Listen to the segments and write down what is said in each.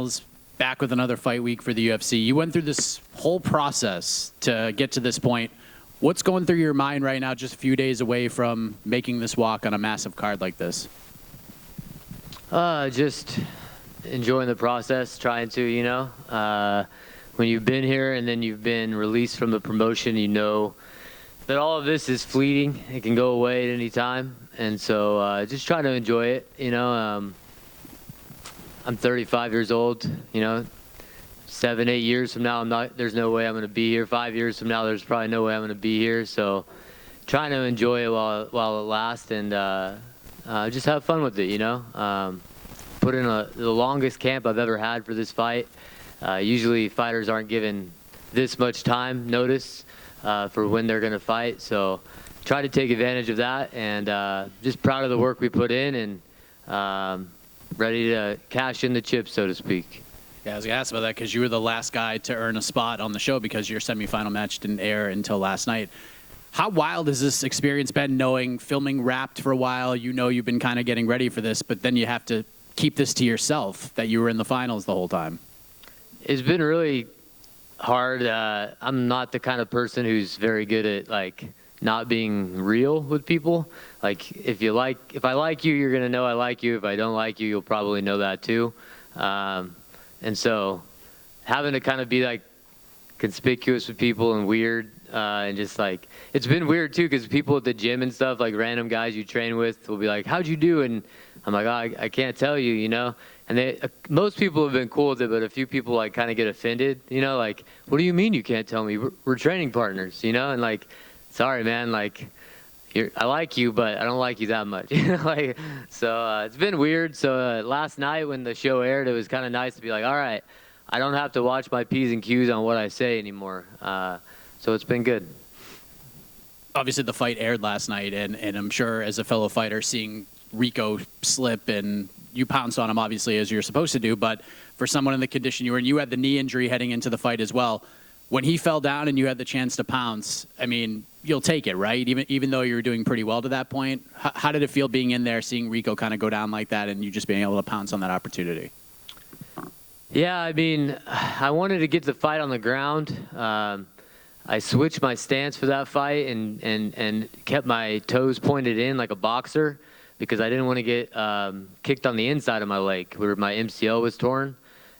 finals, back with another fight week for the UFC. You went through this whole process to get to this point. What's going through your mind right now, just a few days away from making this walk on a massive card like this? Just enjoying the process, trying to, you know. When you've been here and then you've been released from the promotion, you know that all of this is fleeting. It can go away at any time. And so just trying to enjoy it, you know. I'm 35 years old, you know. 7, 8 years from now, there's no way I'm going to be here. 5 years from now, there's probably no way I'm going to be here. So trying to enjoy it while it lasts and just have fun with it, you know. Put in the longest camp I've ever had for this fight. Usually fighters aren't given this much time notice for when they're going to fight. So try to take advantage of that, and just proud of the work we put in, and ready to cash in the chips, so to speak. Yeah, I was going to ask about that because you were the last guy to earn a spot on the show because your semifinal match didn't air until last night. How wild has this experience been, knowing filming wrapped for a while, you know you've been kind of getting ready for this, but then you have to keep this to yourself, that you were in the finals the whole time? It's been really hard. I'm not the kind of person who's very good at, like, not being real with people. Like, if I like you, you're going to know I like you. If I don't like you, you'll probably know that too. And so having to kind of be, like, conspicuous with people and weird, and just, like, it's been weird too, because people at the gym and stuff, like random guys you train with, will be like, how'd you do? And I'm like, oh, I can't tell you, you know? And most people have been cool with it, but a few people, like, kind of get offended, you know? Like, what do you mean you can't tell me? We're training partners, you know? And, like, sorry, man, like, I like you, but I don't like you that much. Like, so it's been weird. So last night when the show aired, it was kind of nice to be like, all right, I don't have to watch my P's and Q's on what I say anymore. So it's been good. Obviously, the fight aired last night, and I'm sure as a fellow fighter, seeing Rico slip, and you pounced on him, obviously, as you're supposed to do, but for someone in the condition you were in, you had the knee injury heading into the fight as well. When he fell down and you had the chance to pounce, I mean, you'll take it, right? Even though you were doing pretty well to that point. How did it feel being in there, seeing Rico kind of go down like that, and you just being able to pounce on that opportunity? Yeah, I mean, I wanted to get the fight on the ground. I switched my stance for that fight and kept my toes pointed in like a boxer, because I didn't want to get kicked on the inside of my leg where my MCL was torn.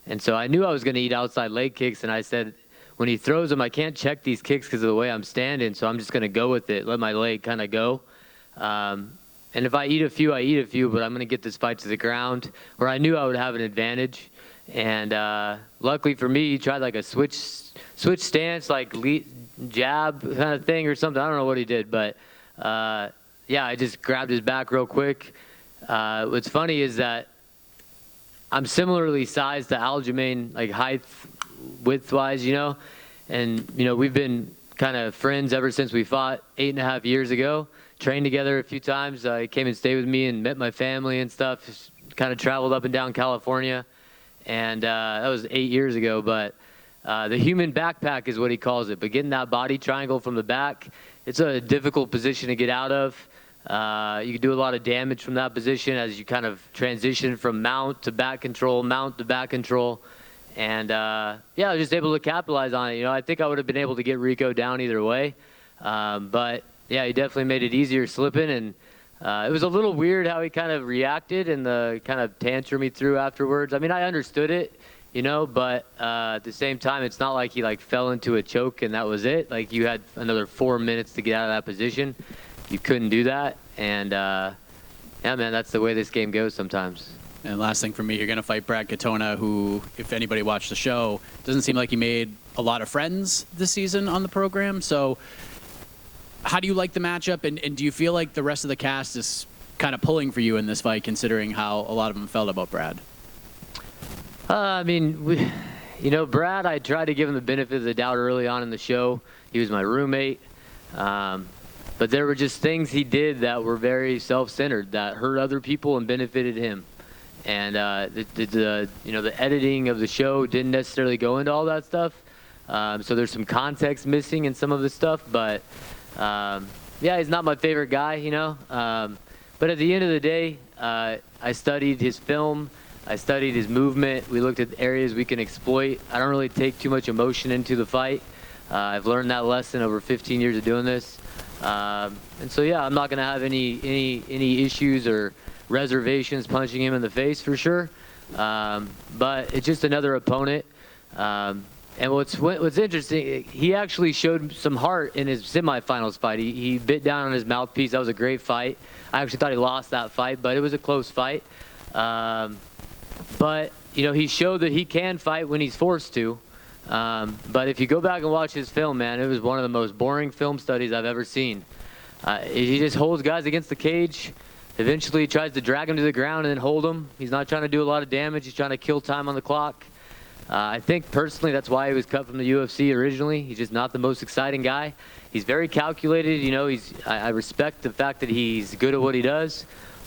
And so I knew I was going to eat outside leg kicks, and I said, when he throws them, I can't check these kicks because of the way I'm standing, so I'm just going to go with it, let my leg kind of go. And if I eat a few, I eat a few, but I'm going to get this fight to the ground, where I knew I would have an advantage. And luckily for me, he tried like a switch stance, like jab kind of thing or something. I don't know what he did, but yeah, I just grabbed his back real quick. What's funny is that I'm similarly sized to Aljamain, like height, width-wise, you know, and, you know, we've been kind of friends ever since we fought 8.5 years ago, trained together a few times. He came and stayed with me and met my family and stuff, just kind of traveled up and down California, and that was 8 years ago, but the human backpack is what he calls it, but getting that body triangle from the back, it's a difficult position to get out of. You can do a lot of damage from that position as you kind of transition from mount to back control, mount to back control. And, yeah, I was just able to capitalize on it. You know, I think I would have been able to get Rico down either way. But, yeah, he definitely made it easier slipping. And it was a little weird how he kind of reacted and the kind of tantrum he threw afterwards. I mean, I understood it, you know, but at the same time, it's not like he, like, fell into a choke and that was it. Like, you had another 4 minutes to get out of that position. You couldn't do that. And, yeah, man, that's the way this game goes sometimes. And last thing for me, you're going to fight Brad Katona, who, if anybody watched the show, doesn't seem like he made a lot of friends this season on the program. So how do you like the matchup, and do you feel like the rest of the cast is kind of pulling for you in this fight, considering how a lot of them felt about Brad? I mean, you know, Brad, I tried to give him the benefit of the doubt early on in the show. He was my roommate. But there were just things he did that were very self-centered, that hurt other people and benefited him. And you know, the editing of the show didn't necessarily go into all that stuff. So there's some context missing in some of the stuff. But yeah, he's not my favorite guy, you know. But at the end of the day, I studied his film. I studied his movement. We looked at areas we can exploit. I don't really take too much emotion into the fight. I've learned that lesson over 15 years of doing this. And so, yeah, I'm not going to have any issues or reservations punching him in the face for sure. But it's just another opponent. And what's interesting, he actually showed some heart in his semifinals fight. He bit down on his mouthpiece. That was a great fight. I actually thought he lost that fight, but it was a close fight. But, you know, he showed that he can fight when he's forced to. But if you go back and watch his film, man, it was one of the most boring film studies I've ever seen. He just holds guys against the cage, eventually tries to drag him to the ground and then hold him. He's not trying to do a lot of damage. He's trying to kill time on the clock. I think personally that's why he was cut from the UFC originally. He's just not the most exciting guy. He's very calculated. You know, I respect the fact that he's good at what he does,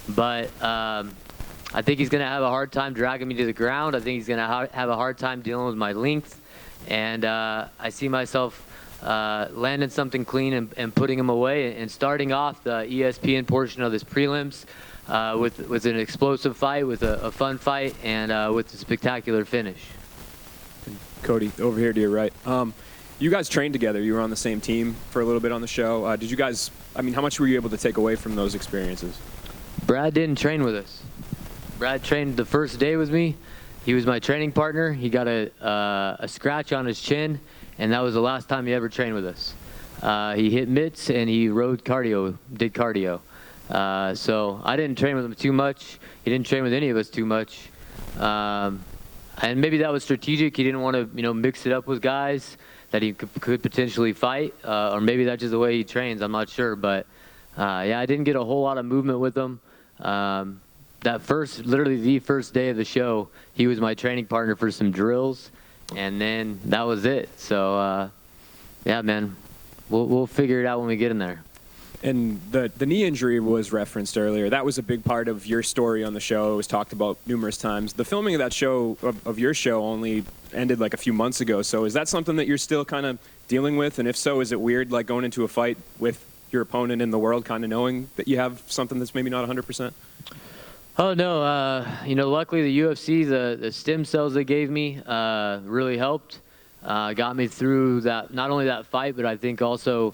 but I think he's going to have a hard time dragging me to the ground. I think he's going to have a hard time dealing with my length, and I see myself landing something clean and putting him away and starting off the ESPN portion of this prelims with an explosive fight, with a fun fight, and with a spectacular finish. Cody, over here to your right. You guys trained together. You were on the same team for a little bit on the show. Did you guys, I mean, how much were you able to take away from those experiences? Brad didn't train with us. Brad trained the first day with me. He was my training partner. He got a scratch on his chin, and that was the last time he ever trained with us. He hit mitts, and he did cardio. So I didn't train with him too much. He didn't train with any of us too much. And maybe that was strategic. He didn't want to, you know, mix it up with guys that he could potentially fight, or maybe that's just the way he trains. I'm not sure, but yeah, I didn't get a whole lot of movement with him. Literally the first day of the show, he was my training partner for some drills, and then that was it. So yeah, man, we'll figure it out when we get in there. And the knee injury was referenced earlier. That was a big part of your story on the show. It was talked about numerous times. The filming of that show, of your show, only ended like a few months ago. So is that something that you're still kind of dealing with? And if so, is it weird, like going into a fight with your opponent in the world, kind of knowing that you have something that's maybe not 100%? Oh, no. You know, luckily the UFC, the stem cells they gave me really helped. Got me through that, not only that fight, but I think also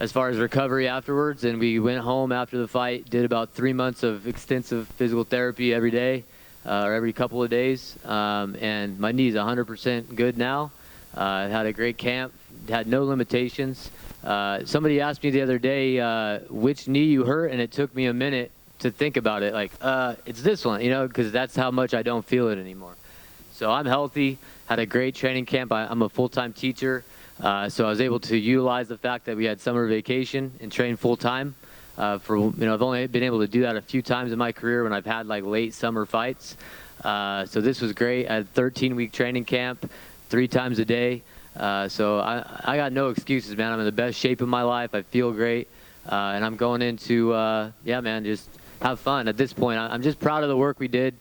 as far as recovery afterwards. And we went home after the fight, did about 3 months of extensive physical therapy every day, or every couple of days. And my knee's 100% good now. I had a great camp, had no limitations. Somebody asked me the other day which knee you hurt, and it took me a minute to think about it. Like, it's this one, you know, because that's how much I don't feel it anymore. So I'm healthy, had a great training camp. I'm a full-time teacher. So I was able to utilize the fact that we had summer vacation and train full-time. I've only been able to do that a few times in my career when I've had like late summer fights. So this was great. I had a 13-week training camp, 3 times a day. So I got no excuses, man. I'm in the best shape of my life. I feel great. And I'm going into, yeah, man, just have fun. At this point, I'm just proud of the work we did.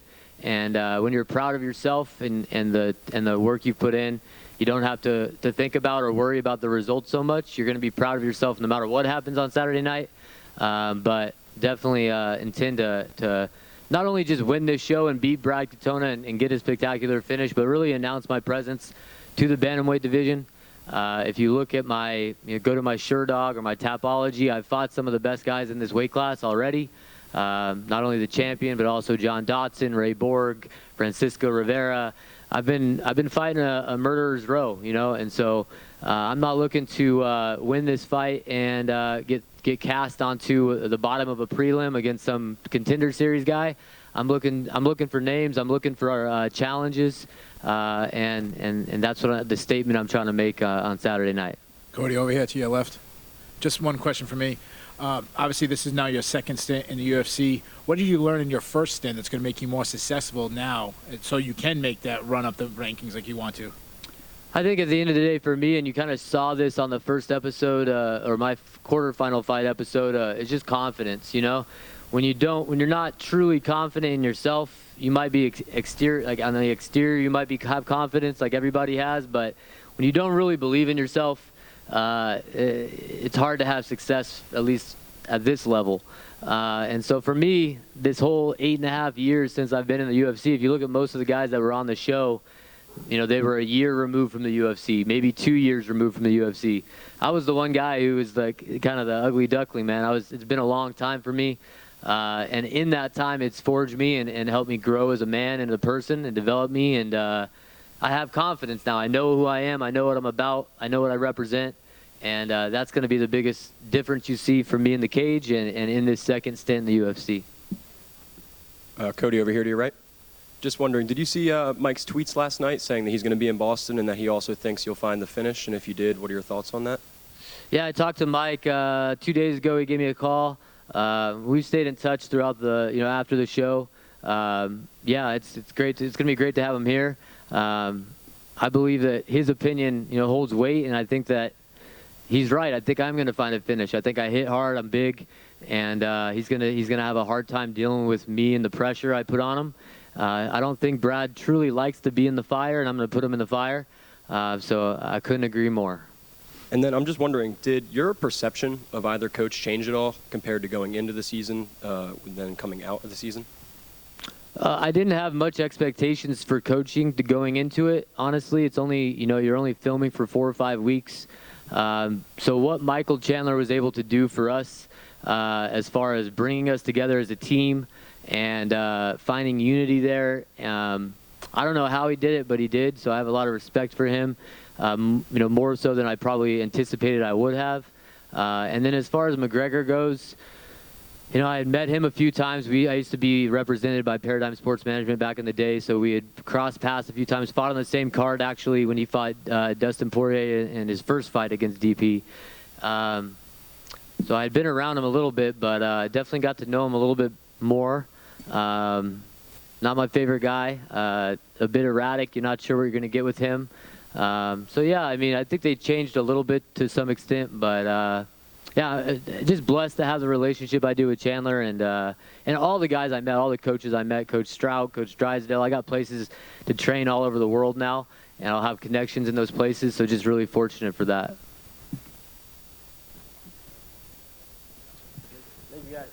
And when you're proud of yourself and the work you've put in, you don't have to think about or worry about the results so much. You're going to be proud of yourself no matter what happens on Saturday night. But definitely intend to not only just win this show and beat Brad Katona and get a spectacular finish, but really announce my presence to the bantamweight division. If you look at go to my Sherdog or my Tapology, I've fought some of the best guys in this weight class already. Not only the champion, but also John Dotson, Ray Borg, Francisco Rivera. I've been fighting a murderer's row, you know, and so I'm not looking to win this fight and get cast onto the bottom of a prelim against some contender series guy. I'm looking for names. I'm looking for challenges, and that's the statement I'm trying to make on Saturday night. Cody, over here to your left. Just one question for me. Obviously, this is now your second stint in the UFC. What did you learn in your first stint that's going to make you more successful now so you can make that run up the rankings like you want to? I think at the end of the day for me, and you kind of saw this on the first episode or my quarterfinal fight episode, it's just confidence, you know? When you're not truly confident in yourself, you might be on the exterior, you might have confidence like everybody has, but when you don't really believe in yourself, it's hard to have success, at least at this level. And so for me, this whole 8.5 years since I've been in the UFC, if you look at most of the guys that were on the show, you know, they were a year removed from the UFC, maybe 2 years removed from the UFC. I was the one guy who was like kind of the ugly duckling, man. It's been a long time for me. And in that time, it's forged me and helped me grow as a man and a person and develop me. And I have confidence now. I know who I am. I know what I'm about. I know what I represent. And that's going to be the biggest difference you see from me in the cage and in this second stint in the UFC. Cody, over here to your right. Just wondering, did you see Mike's tweets last night saying that he's going to be in Boston and that he also thinks you'll find the finish? And if you did, what are your thoughts on that? Yeah, I talked to Mike 2 days ago. He gave me a call. We've stayed in touch throughout the, after the show. Yeah, it's great. It's going to be great to have him here. I believe that his opinion, holds weight, and I think that he's right. I think I'm going to find a finish. I think I hit hard. I'm big, and he's gonna have a hard time dealing with me and the pressure I put on him. I don't think Brad truly likes to be in the fire, and I'm going to put him in the fire. So I couldn't agree more. And then I'm just wondering, did your perception of either coach change at all compared to going into the season, then coming out of the season? I didn't have much expectations for coaching going into it. Honestly, it's only, you're only filming for 4 or 5 weeks. So what Michael Chandler was able to do for us as far as bringing us together as a team and finding unity there, I don't know how he did it, but he did. So I have a lot of respect for him, more so than I probably anticipated I would have. And then as far as McGregor goes, I had met him a few times. I used to be represented by Paradigm Sports Management back in the day, so we had crossed paths a few times, fought on the same card, actually, when he fought Dustin Poirier in his first fight against DP. So I had been around him a little bit, but definitely got to know him a little bit more. Not my favorite guy, a bit erratic. You're not sure what you're going to get with him. So, yeah, I think they changed a little bit to some extent, but yeah, just blessed to have the relationship I do with Chandler and all the guys I met, all the coaches I met, Coach Stroud, Coach Drysdale. I got places to train all over the world now, and I'll have connections in those places, so just really fortunate for that. Thank you, guys.